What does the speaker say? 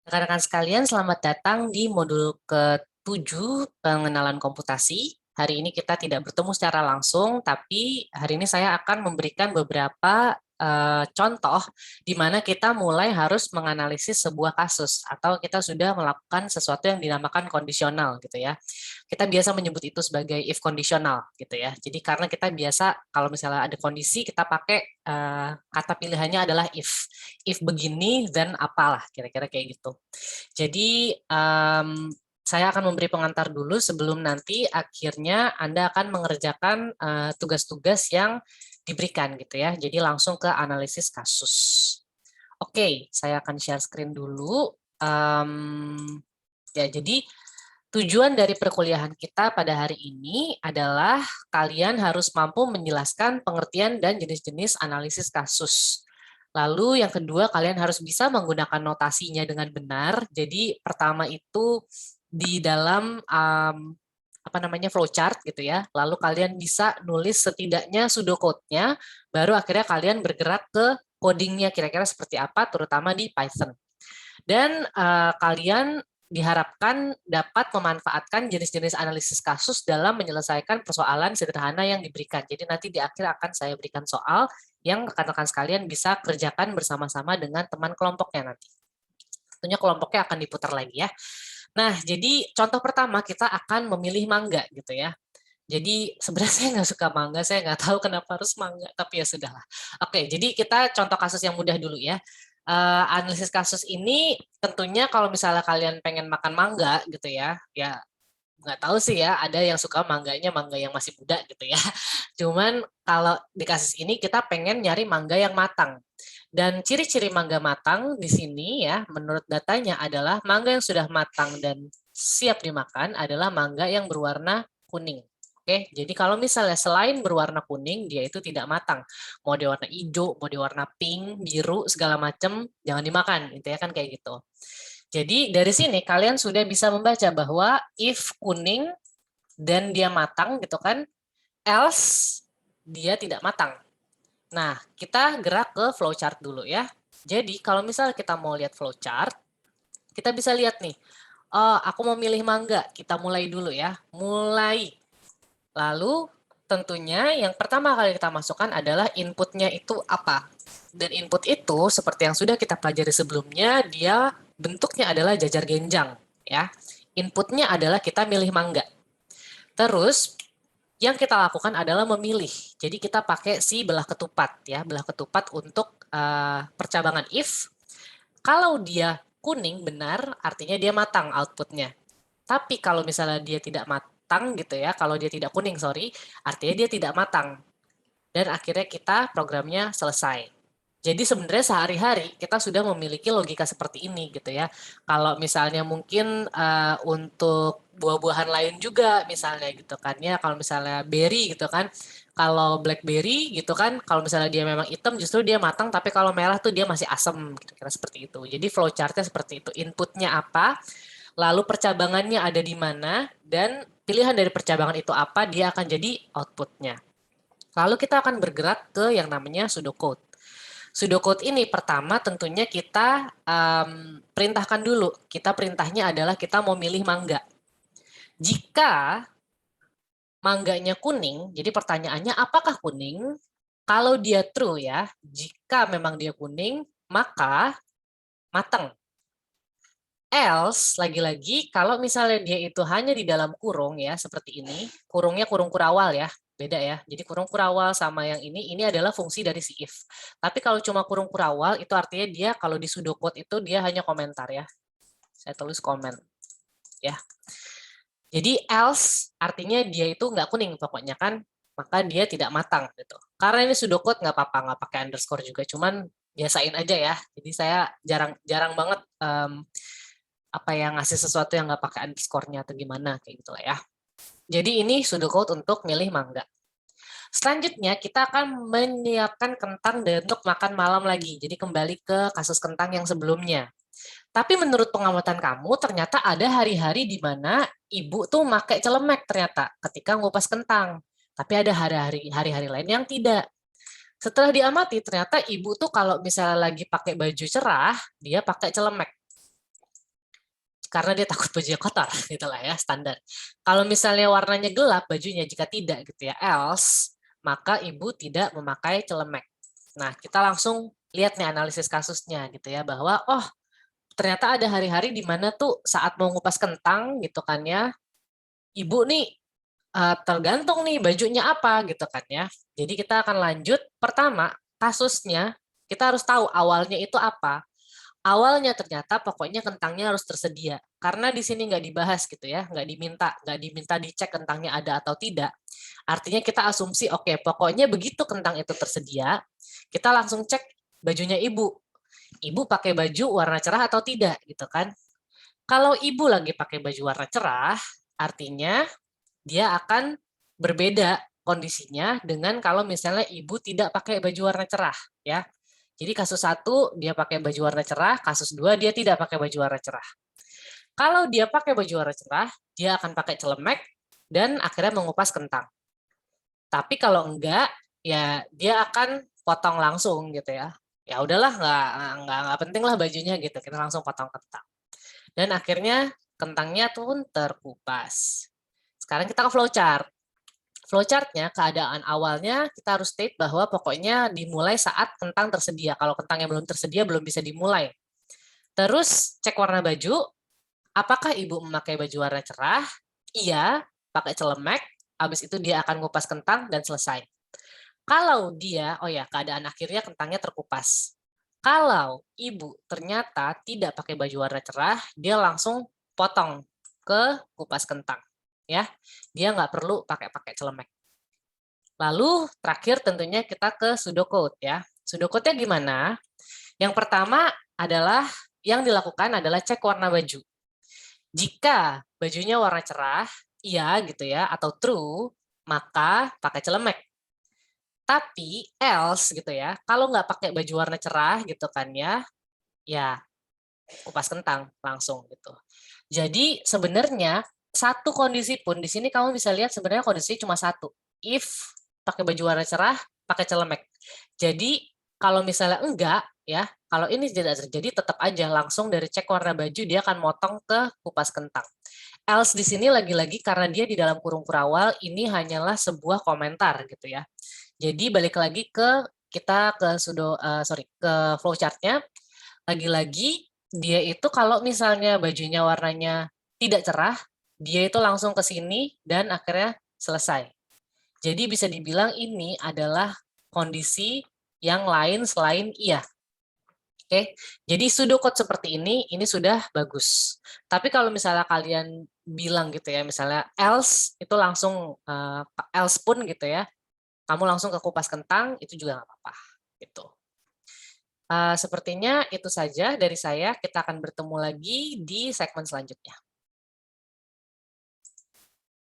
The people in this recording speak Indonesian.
Rekan-rekan sekalian, selamat datang di modul ke-7 pengenalan komputasi. Hari ini kita tidak bertemu secara langsung, tapi hari ini saya akan memberikan beberapa contoh di mana kita mulai harus menganalisis sebuah kasus atau kita sudah melakukan sesuatu yang dinamakan kondisional gitu ya. Kita biasa menyebut itu sebagai if kondisional gitu ya. Jadi karena kita biasa kalau misalnya ada kondisi kita pakai kata pilihannya adalah if. If begini then apalah kira-kira kayak gitu. Jadi saya akan memberi pengantar dulu sebelum nanti akhirnya Anda akan mengerjakan tugas-tugas yang diberikan gitu ya. Jadi langsung ke analisis kasus. Oke, saya akan share screen dulu. Ya, jadi tujuan dari perkuliahan kita pada hari ini adalah kalian harus mampu menjelaskan pengertian dan jenis-jenis analisis kasus. Lalu yang kedua, kalian harus bisa menggunakan notasinya dengan benar. Jadi pertama itu di dalam flowchart gitu ya. Lalu kalian bisa nulis setidaknya pseudocode-nya, baru akhirnya kalian bergerak ke codingnya kira-kira seperti apa, terutama di Python. Dan kalian diharapkan dapat memanfaatkan jenis-jenis analisis kasus dalam menyelesaikan persoalan sederhana yang diberikan. Jadi nanti di akhir akan saya berikan soal yang rekan-rekan sekalian bisa kerjakan bersama-sama dengan teman kelompoknya nanti. Tentunya kelompoknya akan diputar lagi ya. Nah, jadi contoh pertama kita akan memilih mangga gitu ya. Jadi sebenarnya saya nggak suka mangga, saya nggak tahu kenapa harus mangga, tapi ya sudahlah. Oke, jadi kita contoh kasus yang mudah dulu ya. Analisis kasus ini tentunya kalau misalnya kalian pengen makan mangga gitu ya, ya nggak tahu sih ya, ada yang suka mangganya mangga yang masih muda gitu ya. Cuman kalau di kasus ini kita pengen nyari mangga yang matang. Dan ciri-ciri mangga matang di sini ya, menurut datanya adalah mangga yang sudah matang dan siap dimakan adalah mangga yang berwarna kuning. Oke, jadi kalau misalnya selain berwarna kuning, dia itu tidak matang. Mau di warna hijau, mau di warna pink, biru, segala macam, jangan dimakan. Intinya kan kayak gitu. Jadi dari sini kalian sudah bisa membaca bahwa if kuning dan dia matang gitu kan, else dia tidak matang. Nah, kita gerak ke flowchart dulu ya. Jadi kalau misalnya kita mau lihat flowchart, kita bisa lihat nih, oh, aku mau milih mangga, kita mulai dulu ya. Mulai. Lalu tentunya yang pertama kali kita masukkan adalah inputnya itu apa. Dan input itu seperti yang sudah kita pelajari sebelumnya, dia bentuknya adalah jajar genjang ya. Inputnya adalah kita milih mangga. Terus yang kita lakukan adalah memilih. Jadi kita pakai si belah ketupat ya, belah ketupat untuk percabangan if. Kalau dia kuning benar, artinya dia matang outputnya. Tapi kalau misalnya dia tidak matang gitu ya, kalau dia tidak kuning, sorry, artinya dia tidak matang. Dan akhirnya kita programnya selesai. Jadi sebenarnya sehari-hari kita sudah memiliki logika seperti ini gitu ya. Kalau misalnya mungkin untuk buah-buahan lain juga misalnya gitu kan ya. Kalau misalnya berry gitu kan. Kalau blackberry gitu kan, kalau misalnya dia memang hitam justru dia matang, tapi kalau merah tuh dia masih asam, kira-kira seperti itu. Jadi flowchartnya seperti itu. Inputnya apa, lalu percabangannya ada di mana, dan pilihan dari percabangan itu apa, dia akan jadi outputnya. Lalu kita akan bergerak ke yang namanya pseudocode. Pseudocode ini pertama tentunya kita perintahkan dulu. Kita perintahnya adalah kita mau milih mangga. Jika mangganya kuning, jadi pertanyaannya apakah kuning? Kalau dia true ya, jika memang dia kuning, maka matang. Else, lagi-lagi, kalau misalnya dia itu hanya di dalam kurung ya, seperti ini, kurungnya kurung kurawal ya, beda ya. Jadi kurung kurawal sama yang ini adalah fungsi dari si if. Tapi kalau cuma kurung kurawal, itu artinya dia kalau di pseudocode itu dia hanya komentar ya. Saya tulis komen ya. Jadi else artinya dia itu nggak kuning pokoknya kan, maka dia tidak matang gitu. Karena ini pseudocode nggak apa-apa, nggak pakai underscore juga, cuman biasain aja ya. Jadi saya jarang banget apa yang ngasih sesuatu yang nggak pakai underscore-nya atau gimana kayak gitu lah ya. Jadi ini pseudocode untuk milih mangga. Selanjutnya kita akan menyiapkan kentang untuk makan malam lagi. Jadi kembali ke kasus kentang yang sebelumnya. Tapi menurut pengamatan kamu ternyata ada hari-hari di mana ibu tuh pakai celemek ternyata ketika ngupas kentang. Tapi ada hari-hari lain yang tidak. Setelah diamati ternyata ibu tuh kalau misalnya lagi pakai baju cerah, dia pakai celemek. karena dia takut bajunya kotor, gitulah ya, standar. Kalau misalnya warnanya gelap bajunya, jika tidak gitu ya, else, maka ibu tidak memakai celemek. Nah, kita langsung lihat nih analisis kasusnya gitu ya, bahwa oh ternyata ada hari-hari di mana tuh saat mau ngupas kentang gitu kan ya, ibu nih tergantung nih bajunya apa gitu kan ya. Jadi kita akan lanjut. Pertama, kasusnya kita harus tahu awalnya itu apa. Awalnya ternyata pokoknya kentangnya harus tersedia. Karena di sini nggak dibahas gitu ya, nggak diminta dicek kentangnya ada atau tidak. Artinya kita asumsi, oke, pokoknya begitu kentang itu tersedia, kita langsung cek bajunya ibu. Ibu pakai baju warna cerah atau tidak gitu kan. Kalau ibu lagi pakai baju warna cerah, artinya dia akan berbeda kondisinya dengan kalau misalnya ibu tidak pakai baju warna cerah ya. Jadi kasus 1 dia pakai baju warna cerah, kasus 2 dia tidak pakai baju warna cerah. Kalau dia pakai baju warna cerah, dia akan pakai celemek dan akhirnya mengupas kentang. Tapi kalau enggak, ya dia akan potong langsung gitu ya. Ya udahlah, nggak penting lah bajunya gitu. Kita langsung potong kentang. Dan akhirnya kentangnya pun terkupas. Sekarang kita ke flowchart. Flowchart-nya, keadaan awalnya kita harus state bahwa pokoknya dimulai saat kentang tersedia. Kalau kentang yang belum tersedia, belum bisa dimulai. Terus cek warna baju, apakah ibu memakai baju warna cerah? Iya, pakai celemek, habis itu dia akan ngupas kentang dan selesai. Kalau dia, oh ya, keadaan akhirnya kentangnya terkupas. Kalau ibu ternyata tidak pakai baju warna cerah, dia langsung potong ke kupas kentang. Ya, dia nggak perlu pakai celemek. Lalu terakhir tentunya kita ke pseudocode ya. Pseudocode-nya gimana? Yang pertama adalah yang dilakukan adalah cek warna baju. Jika bajunya warna cerah, iya gitu ya, atau true, maka pakai celemek. Tapi else gitu ya, kalau nggak pakai baju warna cerah gitu kan ya kupas kentang langsung gitu. Jadi sebenarnya satu kondisi pun di sini kamu bisa lihat sebenarnya kondisi cuma satu. If pakai baju warna cerah, pakai celemek. Jadi kalau misalnya enggak ya, kalau ini tidak terjadi tetap aja langsung dari cek warna baju dia akan motong ke kupas kentang. Else di sini lagi-lagi karena dia di dalam kurung kurawal ini hanyalah sebuah komentar gitu ya. Jadi balik lagi ke kita ke ke flowchart-nya. Lagi-lagi dia itu kalau misalnya bajunya warnanya tidak cerah, dia itu langsung ke sini dan akhirnya selesai. Jadi bisa dibilang ini adalah kondisi yang lain selain iya. Oke, jadi pseudocode seperti ini sudah bagus. Tapi kalau misalnya kalian bilang gitu ya, misalnya else itu langsung else pun gitu ya, kamu langsung ke kupas kentang itu juga nggak apa-apa. Gitu. Sepertinya itu saja dari saya. Kita akan bertemu lagi di segmen selanjutnya.